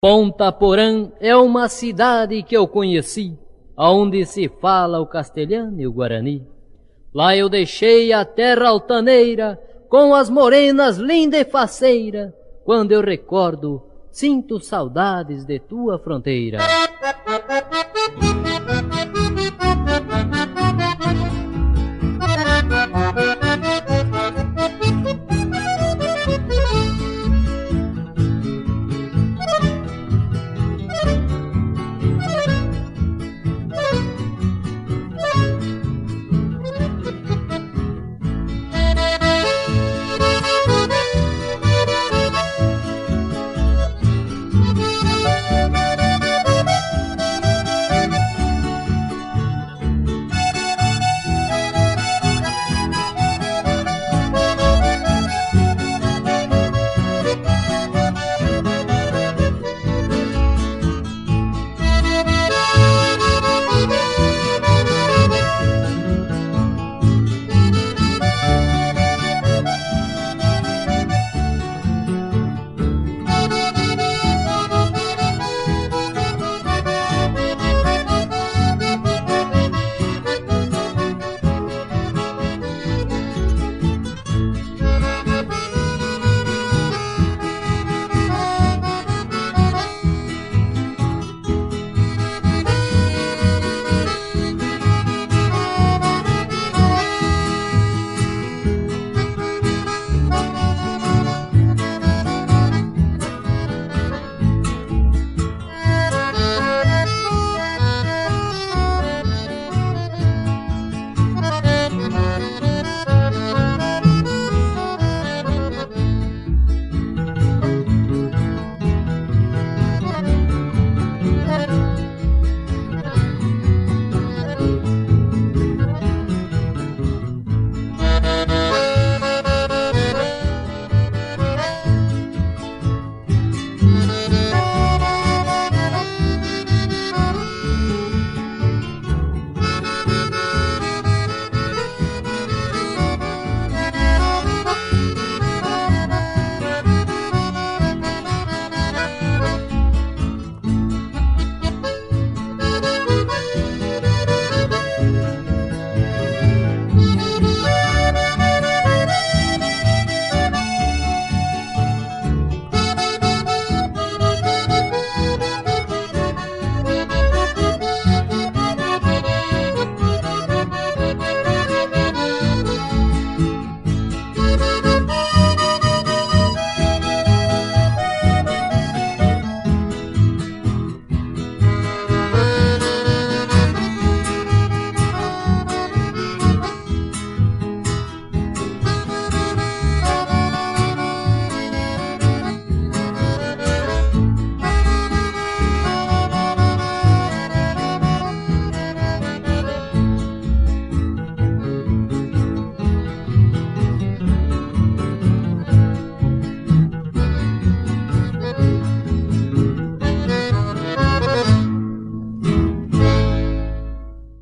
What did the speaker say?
Ponta Porã é uma cidade que eu conheci, aonde se fala o castelhano e o guarani. Lá eu deixei a terra altaneira, com as morenas linda e faceira. Quando eu recordo, sinto saudades de tua fronteira.